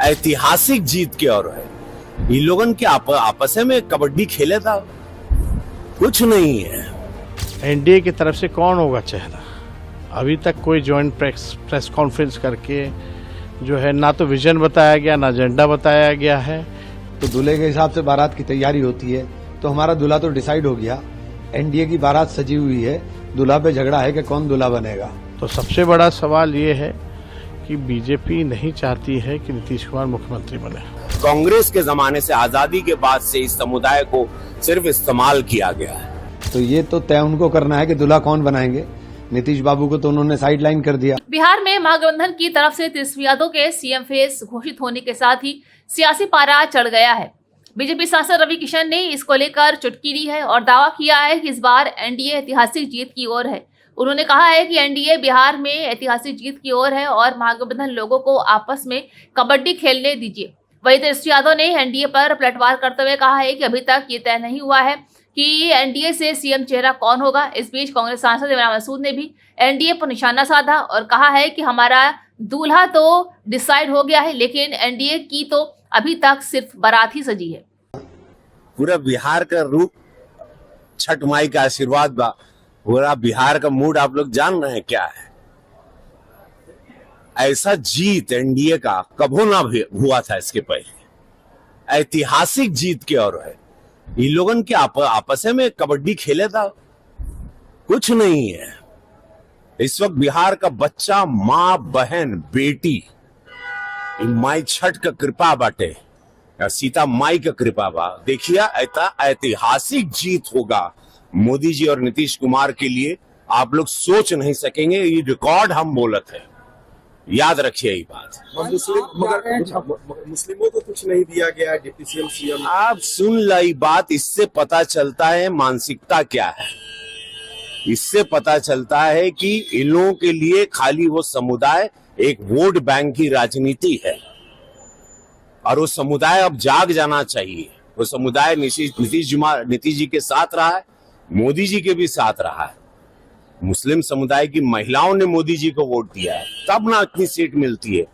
ऐतिहासिक जीत की ओर है। इन लोगों के आपस में कबड्डी खेले था, कुछ नहीं है। एनडीए की तरफ से कौन होगा चेहरा? अभी तक कोई जॉइंट प्रेस कॉन्फ्रेंस करके जो है ना तो विजन बताया गया ना एजेंडा बताया गया है। तो दूल्हे के हिसाब से बारात की तैयारी होती है, तो हमारा दूल्हा तो डिसाइड हो गया। एनडीए की बारात सजी हुई है, दूल्हा पे झगड़ा है कि कौन दूल्हा बनेगा। तो सबसे बड़ा सवाल ये है कि बीजेपी नहीं चाहती है कि नीतीश कुमार मुख्यमंत्री बने। कांग्रेस के जमाने से, आजादी के बाद से इस समुदाय को सिर्फ इस्तेमाल किया गया है। तो ये तो तय उनको करना है कि दूल्हा कौन बनाएंगे। नीतीश बाबू को तो उन्होंने साइडलाइन कर दिया। बिहार में महागठबंधन की तरफ से तेजस्वी यादव के सीएम फेस घोषित होने के साथ ही सियासी पारा चढ़ गया है। बीजेपी सांसद रवि किशन ने इसको लेकर चुटकी दी है और दावा किया है कि इस बार एनडीए ऐतिहासिक जीत की ओर है। उन्होंने कहा है कि एनडीए बिहार में ऐतिहासिक जीत की ओर है और महागठबंधन लोगों को आपस में कबड्डी खेलने दीजिए। वहीं तेजस्वी यादव ने एनडीए पर पलटवार करते हुए कहा है कि अभी तक ये तय नहीं हुआ है कि एनडीए से सीएम चेहरा कौन होगा। इस बीच कांग्रेस सांसद इमरान मसूद ने भी एनडीए पर निशाना साधा और कहा है कि हमारा दूल्हा तो डिसाइड हो गया है, लेकिन एनडीए की तो अभी तक सिर्फ बारात ही सजी है। पूरा बिहार का रूप छठ माई का आशीर्वाद बा। पूरा बिहार का मूड आप लोग जान रहे हैं क्या है। ऐसा जीत एनडीए का कभी ना हुआ था इसके पहले। ऐतिहासिक जीत की ओर है। इन लोगों के आपस में कबड्डी खेले था, कुछ नहीं है। इस वक्त बिहार का बच्चा, माँ, बहन, बेटी, माई छठ का कृपा बाटे, सीता माई का कृपा बा। देखिए ऐतिहासिक जीत होगा मोदी जी और नीतीश कुमार के लिए। आप लोग सोच नहीं सकेंगे, ये रिकॉर्ड हम बोलत है, याद रखिए ये बात। मुस्लिमों को कुछ नहीं दिया गया डिप्टी सीएम सीएम। आप सुन लाई बात, इससे पता चलता है मानसिकता क्या है। इससे पता चलता है कि इन लोगों के लिए खाली वो समुदाय एक वोट बैंक की राजनीति है और वो समुदाय अब जाग जाना चाहिए। वो समुदाय नीतीश जी के साथ रहा है, मोदी जी के भी साथ रहा है। मुस्लिम समुदाय की महिलाओं ने मोदी जी को वोट दिया है, तब ना इतनी सीट मिलती है,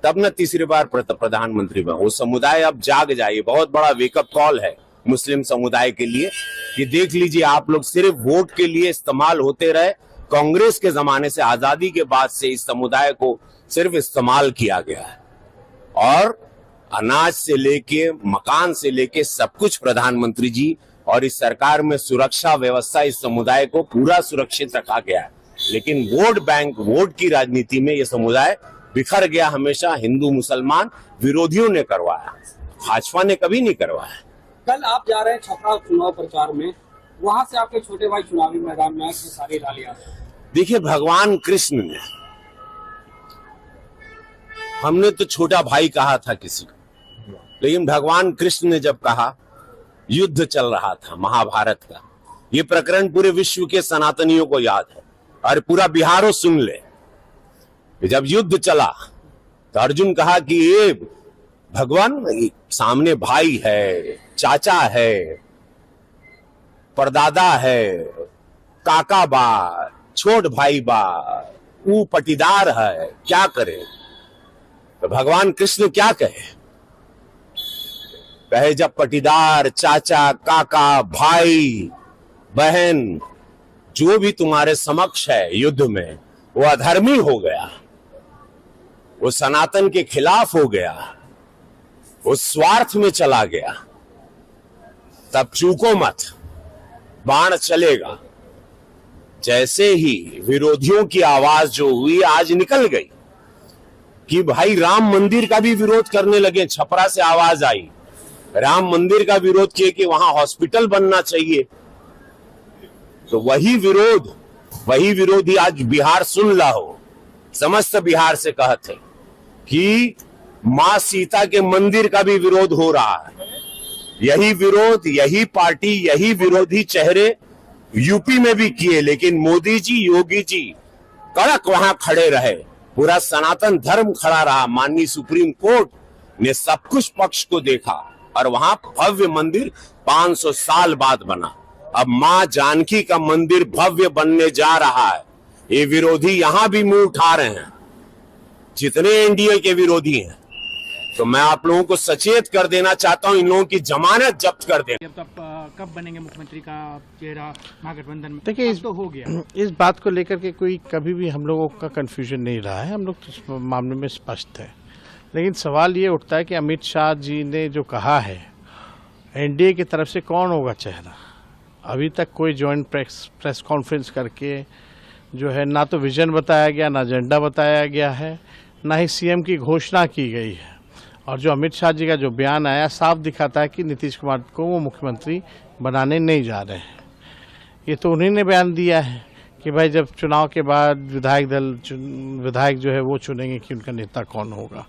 तब ना तीसरी बार प्रधानमंत्री बना। वो समुदाय अब जाग जाए। बहुत बड़ा वेकअप कॉल है मुस्लिम समुदाय के लिए कि देख लीजिए, आप लोग सिर्फ वोट के लिए इस्तेमाल होते रहे। कांग्रेस के जमाने से, आजादी के बाद से इस समुदाय को सिर्फ इस्तेमाल किया गया है और अनाज से लेके मकान से लेके सब कुछ प्रधानमंत्री जी और इस सरकार में सुरक्षा व्यवस्था इस समुदाय को पूरा सुरक्षित रखा गया है। लेकिन वोट बैंक, वोट की राजनीति में यह समुदाय बिखर गया। हमेशा हिंदू मुसलमान विरोधियों ने करवाया, भाजपा ने कभी नहीं करवाया। कल आप जा रहे हैं छपरा चुनाव प्रचार में, वहां से आपके छोटे भाई चुनावी मैदान में सारी रैलियां। देखिए, भगवान कृष्ण ने, हमने तो छोटा भाई कहा था किसी को, लेकिन भगवान कृष्ण ने जब कहा, युद्ध चल रहा था महाभारत का, ये प्रकरण पूरे विश्व के सनातनियों को याद है और पूरा बिहारो सुन ले। जब युद्ध चला तो अर्जुन कहा कि ये भगवान, सामने भाई है, चाचा है, परदादा है, काका बा, छोट भाई बा, वो पटीदार है, क्या करे। तो भगवान कृष्ण क्या कहे जब पटीदार, चाचा, काका, भाई, बहन जो भी तुम्हारे समक्ष है युद्ध में, वो अधर्मी हो गया, वो सनातन के खिलाफ हो गया, वो स्वार्थ में चला गया, तब चूको मत, बाण चलेगा। जैसे ही विरोधियों की आवाज जो हुई आज निकल गई कि भाई राम मंदिर का भी विरोध करने लगे। छपरा से आवाज आई, राम मंदिर का विरोध किए कि वहां हॉस्पिटल बनना चाहिए। तो वही विरोधी आज बिहार सुन ला हो, समस्त बिहार से कहते कि मां सीता के मंदिर का भी विरोध हो रहा है। यही विरोध, यही पार्टी, यही विरोधी चेहरे यूपी में भी किए, लेकिन मोदी जी, योगी जी कड़क वहां खड़े रहे। पूरा सनातन धर्म खड़ा रहा। माननीय सुप्रीम कोर्ट ने सब कुछ पक्ष को देखा और वहां भव्य मंदिर 500 साल बाद बना। अब मां जानकी का मंदिर भव्य बनने जा रहा है। ये विरोधी यहां भी मुंह उठा रहे हैं, जितने एनडीए के विरोधी हैं, तो मैं आप लोगों को सचेत कर देना चाहता हूं, इन लोगों की जमानत जब्त कर देना। अब तक कब बनेंगे मुख्यमंत्री का चेहरा महागठबंधन में? देखिए अब तो हो गया। इस बात को लेकर के कोई कभी भी हम लोगों का कंफ्यूजन नहीं रहा है, हम लोग तो इस मामले में स्पष्ट है। लेकिन सवाल ये उठता है कि अमित शाह जी ने जो कहा है, एनडीए की तरफ से कौन होगा चेहरा। अभी तक कोई जॉइंट प्रेस कॉन्फ्रेंस करके जो है ना तो विजन बताया गया, ना एजेंडा बताया गया है, ना ही सीएम की घोषणा की गई है। और जो अमित शाह जी का जो बयान आया साफ दिखाता है कि नीतीश कुमार को वो मुख्यमंत्री बनाने नहीं जा रहे हैं। ये तो उन्हीं ने बयान दिया है कि भाई जब चुनाव के बाद विधायक जो है वो चुनेंगे कि उनका नेता कौन होगा।